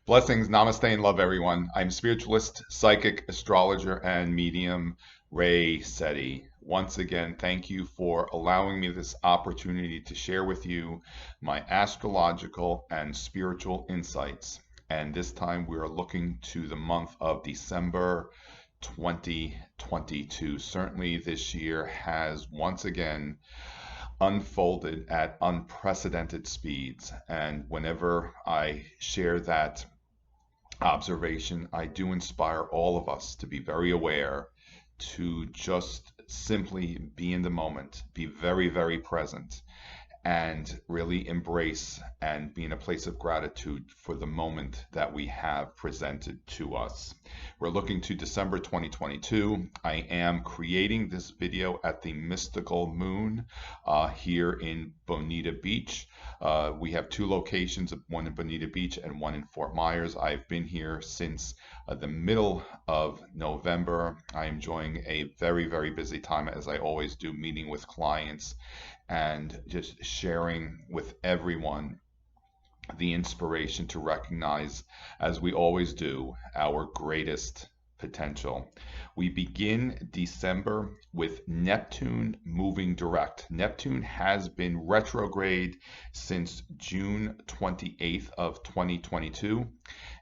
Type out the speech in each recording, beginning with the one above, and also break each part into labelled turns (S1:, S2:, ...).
S1: Blessings, namaste, and love, everyone. I'm spiritualist, psychic, astrologer, and medium Ray Sette. Once again, thank you for allowing me this opportunity to share with you my astrological and spiritual insights. And this time we are looking to the month of December 2022. Certainly, this year has once again unfolded at unprecedented speeds. And whenever I share that observation, I do inspire all of us to be very aware, to just simply be in the moment, be very, very present, and really embrace and be in a place of gratitude for the moment that we have presented to us. We're looking to December 2022. I am creating this video at the Mystical Moon here in Bonita Beach. We have two locations, one in Bonita Beach and one in Fort Myers. I've been here since the middle of November. I am enjoying a very, very busy time, as I always do, meeting with clients and just sharing with everyone the inspiration to recognize, as we always do, our greatest potential. We begin December with Neptune moving direct. Neptune has been retrograde since June 28th of 2022.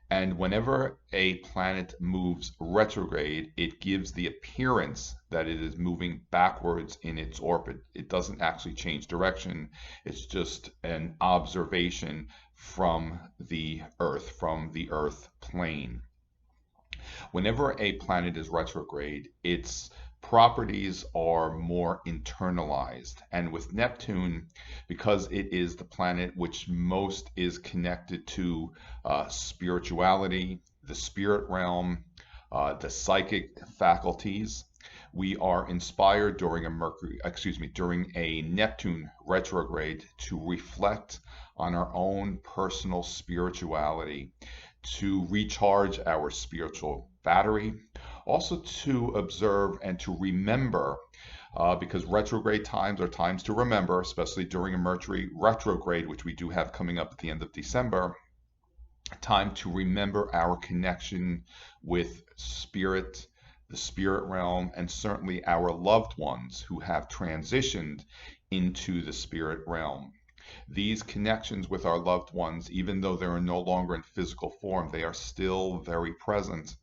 S1: And whenever a planet moves retrograde, it gives the appearance that it is moving backwards in its orbit. It doesn't actually change direction. It's just an observation from the Earth plane. Whenever a planet is retrograde, its properties are more internalized. And with Neptune, because it is the planet which most is connected to spirituality, the spirit realm, the psychic faculties, we are inspired during during a Neptune retrograde to reflect on our own personal spirituality, to recharge our spiritual battery, also to observe and to remember, because retrograde times are times to remember, especially during a Mercury retrograde, which we do have coming up at the end of December. Time to remember our connection with spirit, the spirit realm, and certainly our loved ones who have transitioned into the spirit realm. These connections with our loved ones, even though they are no longer in physical form, they are still very present.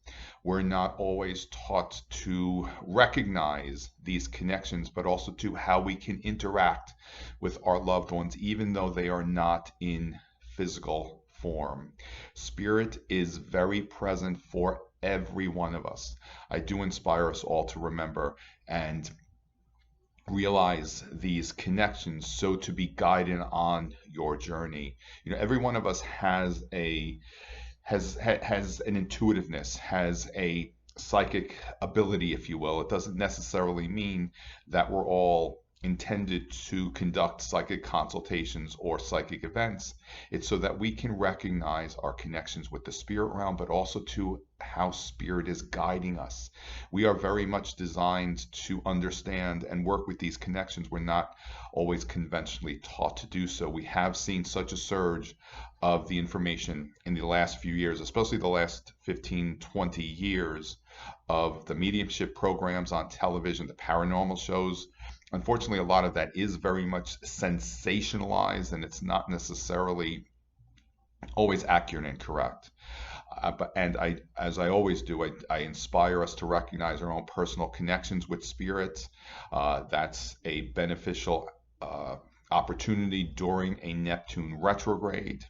S1: We're not always taught to recognize these connections, but also to how we can interact with our loved ones, even though they are not in physical form. Spirit is very present for every one of us. I do inspire us all to remember and realize these connections, so to be guided on your journey. Every one of us has an intuitiveness, has a psychic ability, if you will. It doesn't necessarily mean that we're all intended to conduct psychic consultations or psychic events. It's so that we can recognize our connections with the spirit realm, but also to how spirit is guiding us. We are very much designed to understand and work with these connections. We're not always conventionally taught to do so. We have seen such a surge of the information in the last few years, especially the last 15, 20 years, of the mediumship programs on television, the paranormal shows. Unfortunately, a lot of that is very much sensationalized, and it's not necessarily always accurate and correct. As I always do, I inspire us to recognize our own personal connections with spirits. That's a beneficial opportunity during a Neptune retrograde.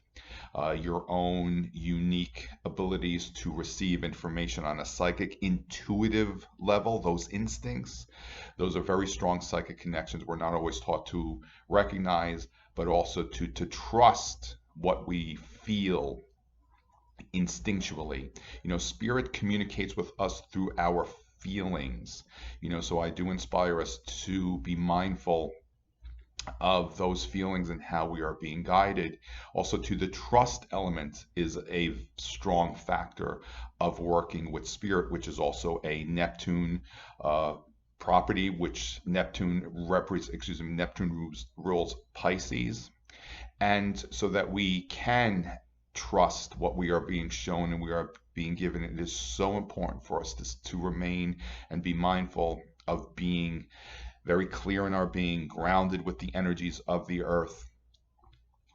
S1: Your own unique abilities to receive information on a psychic, intuitive level, those instincts, those are very strong psychic connections we're not always taught to recognize, but also to trust what we feel instinctually. Spirit communicates with us through our feelings. So I do inspire us to be mindful of those feelings and how we are being guided. Also, to the trust element is a strong factor of working with spirit, which is also a Neptune property, which Neptune rules Pisces. And so that we can trust what we are being shown and we are being given. It is so important for us to remain and be mindful of being very clear in our being, grounded with the energies of the earth,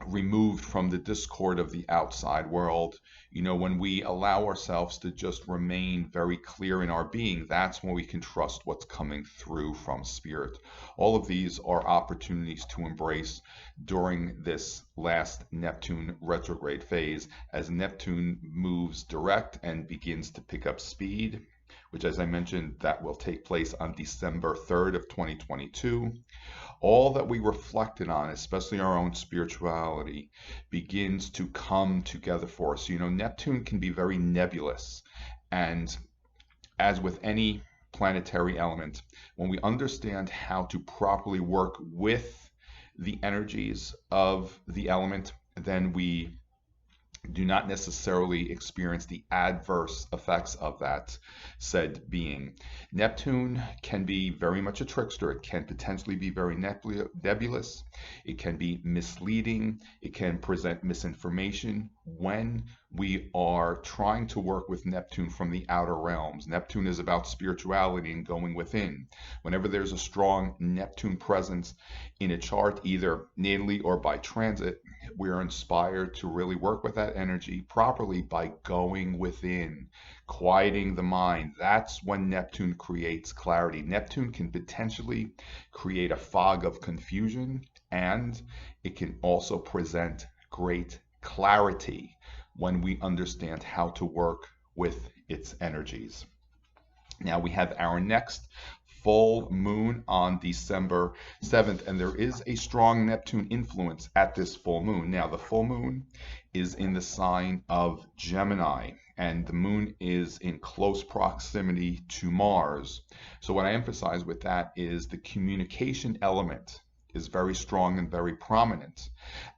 S1: removed from the discord of the outside world. You know, when we allow ourselves to just remain very clear in our being, that's when we can trust what's coming through from spirit. All of these are opportunities to embrace during this last Neptune retrograde phase, as Neptune moves direct and begins to pick up speed, which, as I mentioned, that will take place on December 3rd of 2022. All that we reflected on, especially our own spirituality, begins to come together for us. You know, Neptune can be very nebulous, and as with any planetary element, when we understand how to properly work with the energies of the element, then we do not necessarily experience the adverse effects of that said being. Neptune can be very much a trickster. It can potentially be very nebulous. It can be misleading. It can present misinformation when we are trying to work with Neptune from the outer realms. Neptune is about spirituality and going within. Whenever there's a strong Neptune presence in a chart, either natally or by transit, we're inspired to really work with that energy properly by going within, quieting the mind. That's when Neptune creates clarity. Neptune can potentially create a fog of confusion, and it can also present great clarity when we understand how to work with its energies. Now we have our next full moon on December 7th, and there is a strong Neptune influence at this full moon. Now the full moon is in the sign of Gemini, and the moon is in close proximity to Mars. So what I emphasize with that is the communication element is very strong and very prominent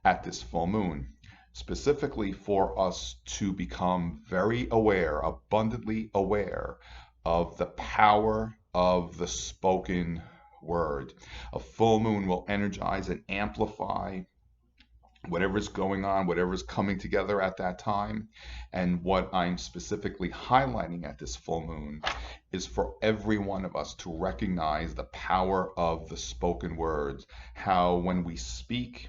S1: at this full moon, specifically for us to become very aware, abundantly aware of the power of the spoken word. A full moon will energize and amplify whatever's going on, whatever's coming together at that time. And what I'm specifically highlighting at this full moon is for every one of us to recognize the power of the spoken words, how when we speak,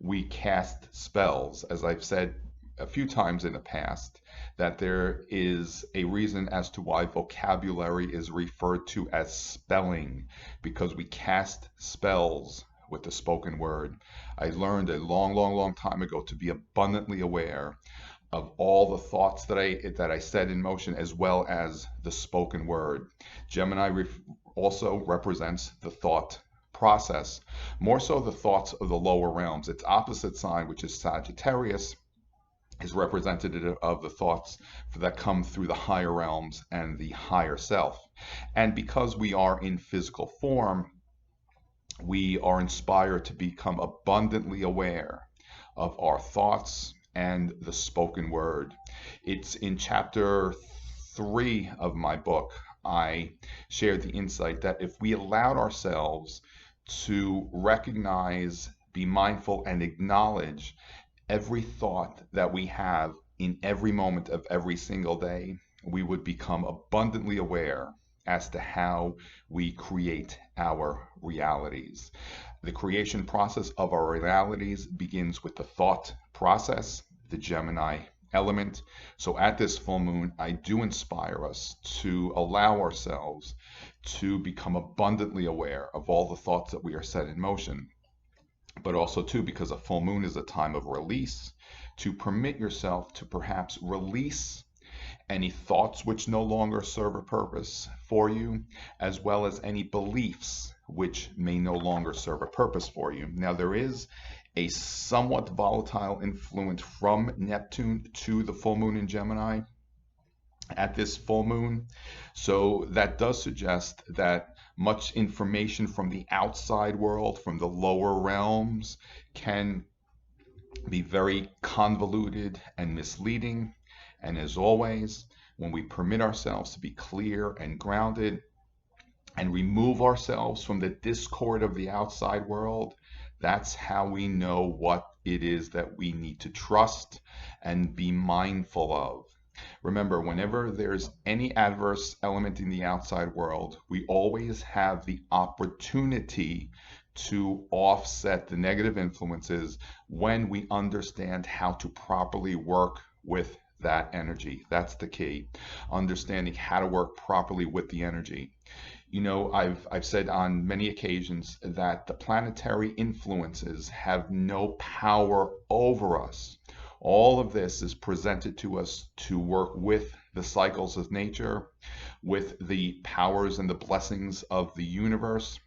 S1: we cast spells. As I've said a few times in the past, that there is a reason as to why vocabulary is referred to as spelling, because we cast spells with the spoken word. I learned a long time ago to be abundantly aware of all the thoughts that I set in motion, as well as the spoken word. Gemini also represents the thought process, more so the thoughts of the lower realms. Its opposite sign, which is Sagittarius, is representative of the thoughts that come through the higher realms and the higher self. And because we are in physical form, we are inspired to become abundantly aware of our thoughts and the spoken word. It's in chapter 3 of my book, I shared the insight that if we allowed ourselves to recognize, be mindful, and acknowledge every thought that we have in every moment of every single day, we would become abundantly aware as to how we create our realities. The creation process of our realities begins with the thought process, the Gemini element. So at this full moon, I do inspire us to allow ourselves to become abundantly aware of all the thoughts that we are set in motion. But also too, because a full moon is a time of release, to permit yourself to perhaps release any thoughts which no longer serve a purpose for you, as well as any beliefs which may no longer serve a purpose for you. Now there is a somewhat volatile influence from Neptune to the full moon in Gemini at this full moon. So that does suggest that much information from the outside world, from the lower realms, can be very convoluted and misleading. And as always, when we permit ourselves to be clear and grounded and remove ourselves from the discord of the outside world, That's how we know what it is that we need to trust and be mindful of. Remember, whenever there's any adverse element in the outside world, we always have the opportunity to offset the negative influences when we understand how to properly work with that energy. That's the key. Understanding how to work properly with the energy. You know, I've said on many occasions that the planetary influences have no power over us. All of this is presented to us to work with the cycles of nature, with the powers and the blessings of the universe,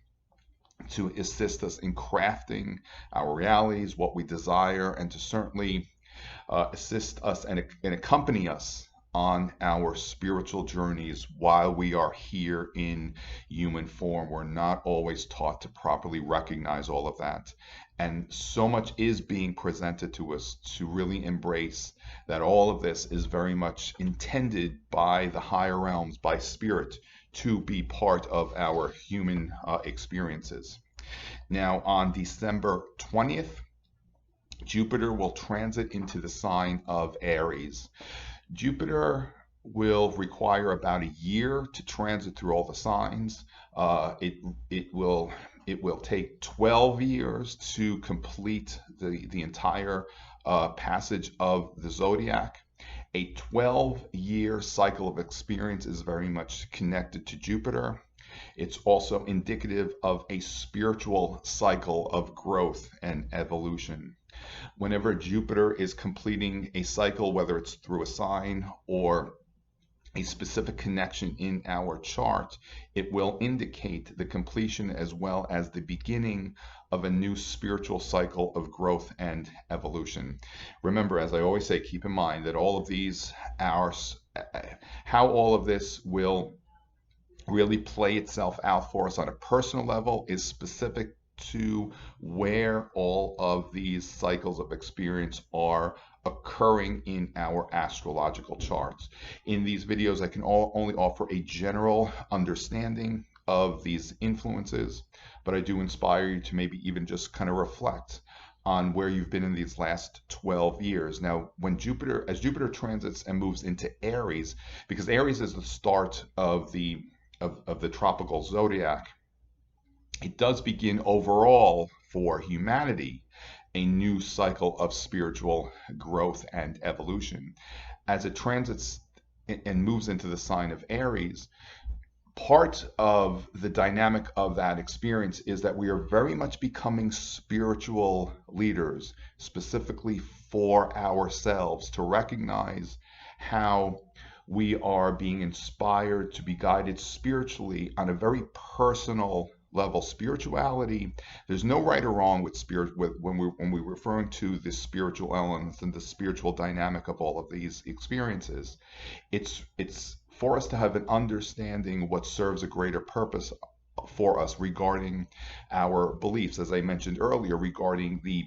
S1: to assist us in crafting our realities, what we desire, and to certainly assist us and accompany us on our spiritual journeys while we are here in human form. We're not always taught to properly recognize all of that. And so much is being presented to us to really embrace that all of this is very much intended by the higher realms, by spirit, to be part of our human experiences. Now, on December 20th, Jupiter will transit into the sign of Aries. Jupiter will require about a year to transit through all the signs. It will take 12 years to complete the entire passage of the zodiac. A 12-year cycle of experience is very much connected to Jupiter. It's also indicative of a spiritual cycle of growth and evolution. Whenever Jupiter is completing a cycle, whether it's through a sign or a specific connection in our chart, it will indicate the completion as well as the beginning of a new spiritual cycle of growth and evolution. Remember, as I always say, keep in mind that all of these are how all of this will really play itself out for us on a personal level is specific to where all of these cycles of experience are occurring in our astrological charts. In these videos, I can only offer a general understanding of these influences, but I do inspire you to maybe even just kind of reflect on where you've been in these last 12 years. Now, as Jupiter transits and moves into Aries, because Aries is the start of the tropical zodiac, it does begin overall for humanity a new cycle of spiritual growth and evolution. As it transits and moves into the sign of Aries, part of the dynamic of that experience is that we are very much becoming spiritual leaders, specifically for ourselves, to recognize how we are being inspired to be guided spiritually on a very personal level. Spirituality, there's no right or wrong with spirit when we're referring to the spiritual elements and the spiritual dynamic of all of these experiences. It's for us to have an understanding what serves a greater purpose for us regarding our beliefs, as I mentioned earlier, regarding the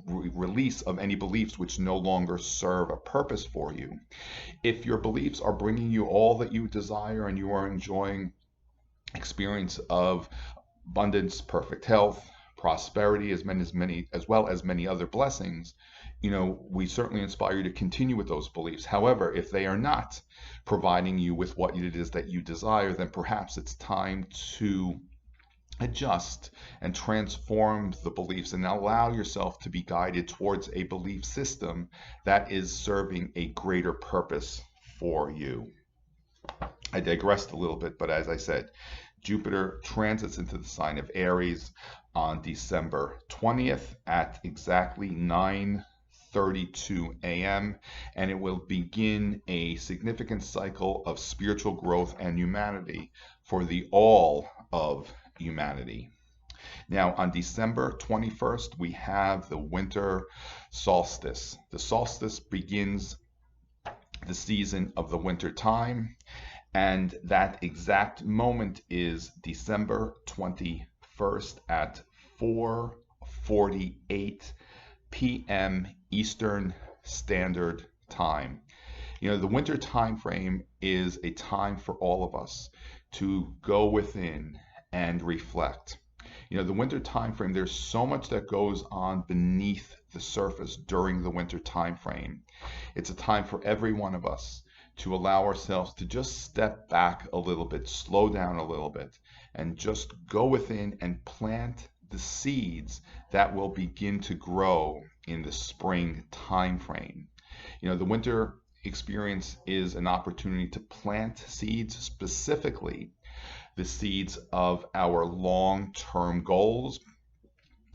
S1: release of any beliefs which no longer serve a purpose for you. If your beliefs are bringing you all that you desire and you are enjoying experience of abundance, perfect health, prosperity, as well as many other blessings, we certainly inspire you to continue with those beliefs. However, if they are not providing you with what it is that you desire, then perhaps it's time to adjust and transform the beliefs and allow yourself to be guided towards a belief system that is serving a greater purpose for you. I digressed a little bit, but as I said, Jupiter transits into the sign of Aries on December 20th at exactly 9:32 a.m., and it will begin a significant cycle of spiritual growth and humanity for the all of humanity. Now, on December 21st, we have the winter solstice. The solstice begins the season of the winter time, and that exact moment is December 21st at 4:48 p.m. Eastern Standard Time. The winter time frame is a time for all of us to go within and reflect. You know, the winter time frame, there's so much that goes on beneath the surface during the winter time frame. It's a time for every one of us to allow ourselves to just step back a little bit, slow down a little bit, and just go within and plant the seeds that will begin to grow in the spring time frame. You know, the winter experience is an opportunity to plant seeds, specifically the seeds of our long-term goals,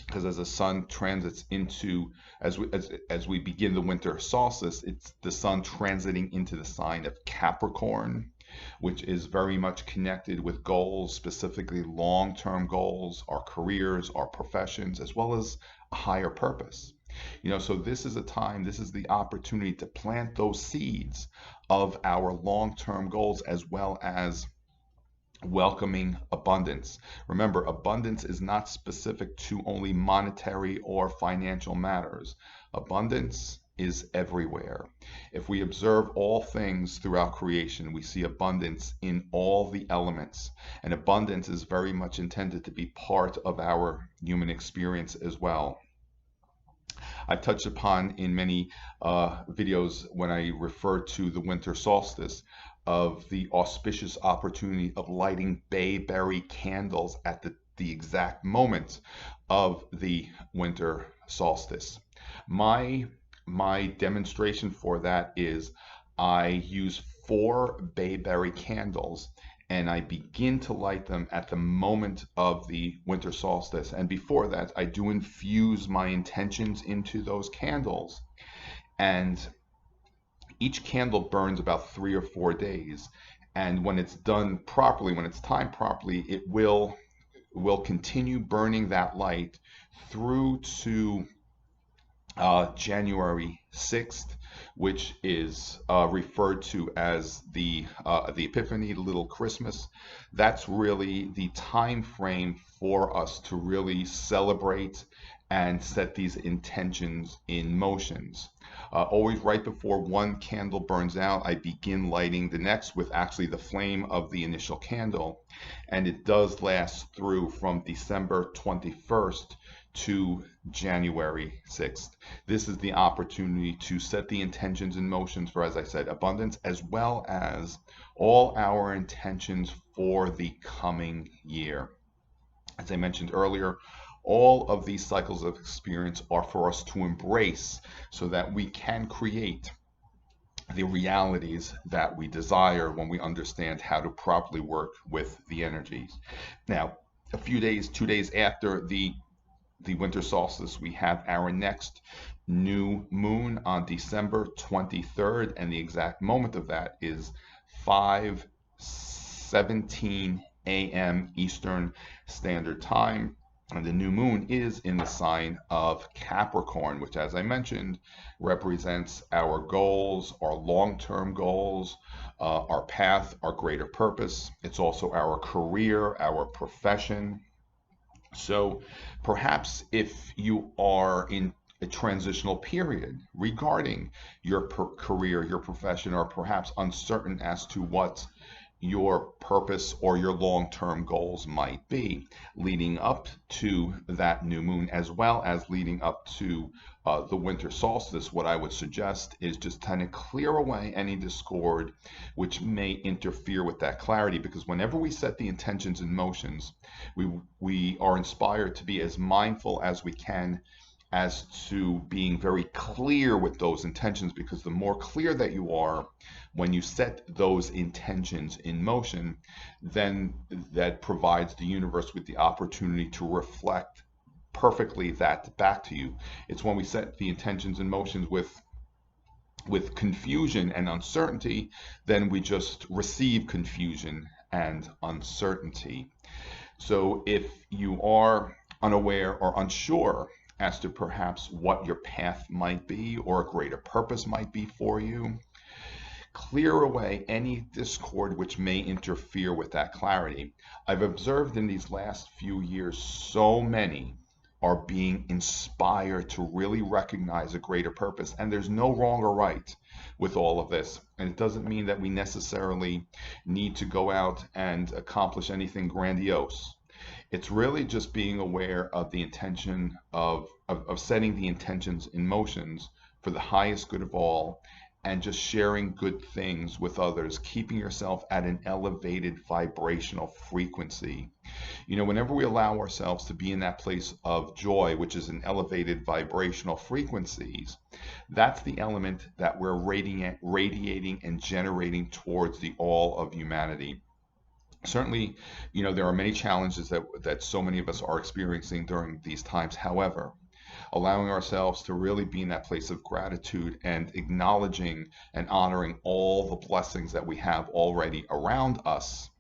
S1: because as the sun transits into, as we begin the winter solstice, it's the sun transiting into the sign of Capricorn, which is very much connected with goals, specifically long-term goals, our careers, our professions, as well as a higher purpose. You know, so this is a time, this is the opportunity to plant those seeds of our long-term goals, as well as welcoming abundance. Remember, abundance is not specific to only monetary or financial matters. Abundance is everywhere. If we observe all things throughout creation, we see abundance in all the elements. And abundance is very much intended to be part of our human experience as well. I've touched upon in many videos when I refer to the winter solstice of the auspicious opportunity of lighting bayberry candles at the exact moment of the winter solstice. My demonstration for that is I use 4 bayberry candles, and I begin to light them at the moment of the winter solstice. And before that, I do infuse my intentions into those candles. And each candle burns about 3 or 4 days. And when it's done properly, when it's timed properly, it will continue burning that light through to January 6th, which is referred to as the Epiphany, the Little Christmas. That's really the time frame for us to really celebrate and set these intentions in motions. Always right before one candle burns out, I begin lighting the next with actually the flame of the initial candle, and it does last through from December 21st to January 6th. This is the opportunity to set the intentions in motions for, as I said, abundance, as well as all our intentions for the coming year. As I mentioned earlier, all of these cycles of experience are for us to embrace so that we can create the realities that we desire when we understand how to properly work with the energies. Now, a few days, 2 days after the winter solstice, we have our next new moon on December 23rd, and the exact moment of that is 5:17 a.m. Eastern Standard Time. And the new moon is in the sign of Capricorn, which, as I mentioned, represents our goals, our long-term goals, our path, our greater purpose. It's also our career, our profession. So perhaps if you are in a transitional period regarding your career, your profession, or perhaps uncertain as to what your purpose or your long-term goals might be leading up to that new moon, as well as leading up to the winter solstice, what I would suggest is just kind of clear away any discord which may interfere with that clarity, because whenever we set the intentions in motions, we are inspired to be as mindful as we can as to being very clear with those intentions, because the more clear that you are when you set those intentions in motion, then that provides the universe with the opportunity to reflect perfectly that back to you. It's when we set the intentions in motions with confusion and uncertainty, then we just receive confusion and uncertainty. So if you are unaware or unsure as to perhaps what your path might be or a greater purpose might be for you, clear away any discord which may interfere with that clarity. I've observed in these last few years, so many are being inspired to really recognize a greater purpose, and there's no wrong or right with all of this. And it doesn't mean that we necessarily need to go out and accomplish anything grandiose. It's really just being aware of the intention of setting the intentions in motions for the highest good of all, and just sharing good things with others, keeping yourself at an elevated vibrational frequency. Whenever we allow ourselves to be in that place of joy, which is an elevated vibrational frequencies, that's the element that we're radiating and generating towards the all of humanity. Certainly, there are many challenges that so many of us are experiencing during these times. However, allowing ourselves to really be in that place of gratitude and acknowledging and honoring all the blessings that we have already around us,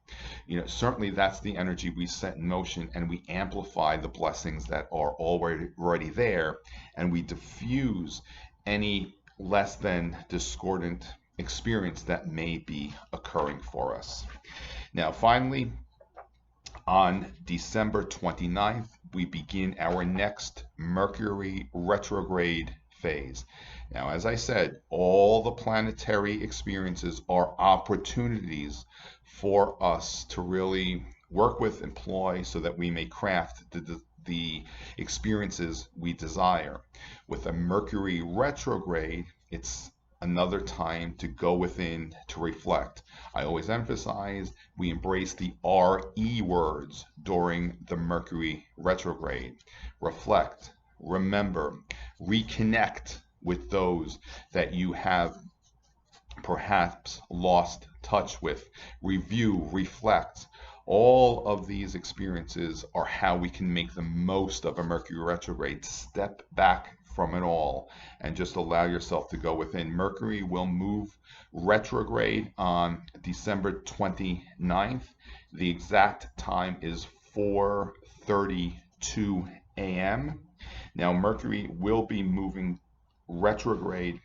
S1: certainly that's the energy we set in motion, and we amplify the blessings that are already there, and we diffuse any less than discordant experience that may be occurring for us. Now, finally, on December 29th, we begin our next Mercury retrograde phase. Now, as I said, all the planetary experiences are opportunities for us to really work with, employ, so that we may craft the experiences we desire. With a Mercury retrograde, it's another time to go within to reflect. I always emphasize we embrace the RE words during the Mercury retrograde. Reflect, remember, reconnect with those that you have perhaps lost touch with. Review, reflect. All of these experiences are how we can make the most of a Mercury retrograde. Step back from it all and just allow yourself to go within. Mercury will move retrograde on December 29th. The exact time is 4:32 a.m. Now, Mercury will be moving retrograde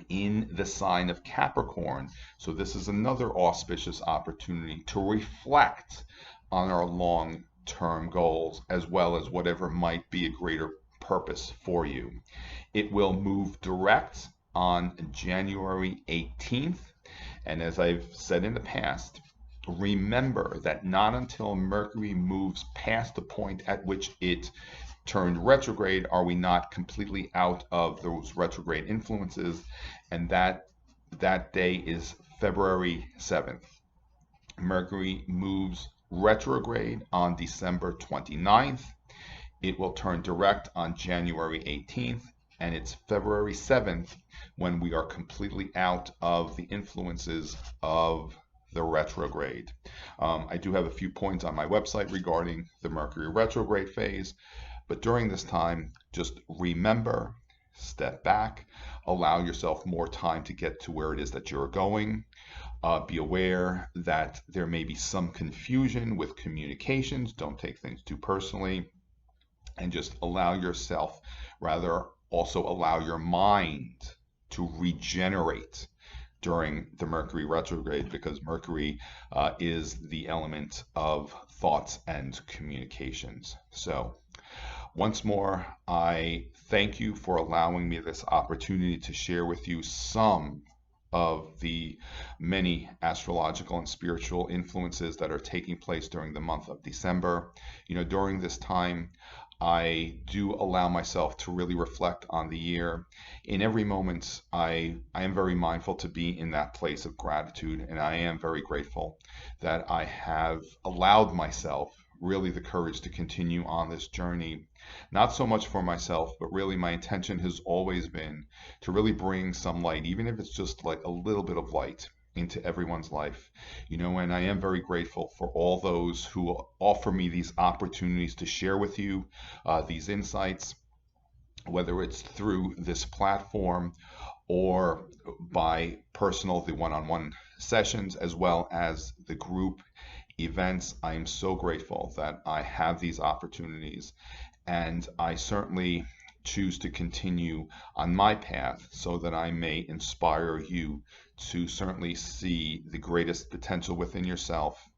S1: in the sign of Capricorn. So this is another auspicious opportunity to reflect on our long-term goals, as well as whatever might be a greater purpose for you. It will move direct on January 18th. And as I've said in the past, remember that not until Mercury moves past the point at which it turned retrograde are we not completely out of those retrograde influences, and that day is February 7th. Mercury moves retrograde on December 29th. It will turn direct on January 18th, and it's February 7th when we are completely out of the influences of the retrograde. I do have a few points on my website regarding the Mercury retrograde phase, but during this time, just remember, step back, allow yourself more time to get to where it is that you're going. Be aware that there may be some confusion with communications. Don't take things too personally. And just allow yourself, rather also allow your mind to regenerate during the Mercury retrograde, because Mercury is the element of thoughts and communications. So once more, I thank you for allowing me this opportunity to share with you some of the many astrological and spiritual influences that are taking place during the month of December. During this time, I do allow myself to really reflect on the year. In every moment, I am very mindful to be in that place of gratitude, and I am very grateful that I have allowed myself really the courage to continue on this journey. Not so much for myself, but really my intention has always been to really bring some light, even if it's just like a little bit of light, into everyone's life. And I am very grateful for all those who offer me these opportunities to share with you these insights, whether it's through this platform or by the one-on-one sessions, as well as the group events. I am so grateful that I have these opportunities, and I certainly choose to continue on my path so that I may inspire you to certainly see the greatest potential within yourself.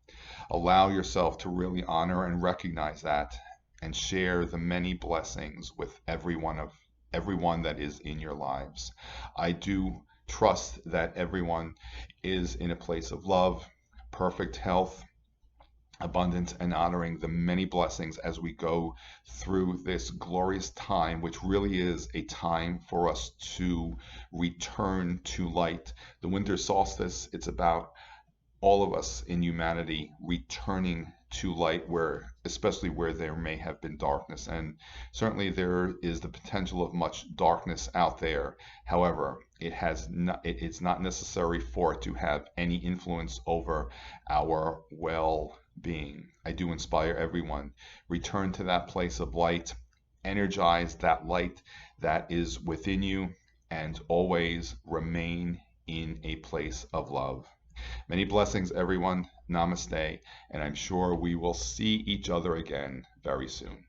S1: Allow yourself to really honor and recognize that, and share the many blessings with everyone that is in your lives. I do trust that everyone is in a place of love, perfect health, abundant and honoring the many blessings as we go through this glorious time, which really is a time for us to return to light. The winter solstice, it's about all of us in humanity returning to light, where especially where there may have been darkness, and certainly there is the potential of much darkness out there. However, it's not necessary for it to have any influence over our well-being. I do inspire everyone, return to that place of light, energize that light that is within you, and always remain in a place of love. Many blessings, everyone. Namaste. And I'm sure we will see each other again very soon.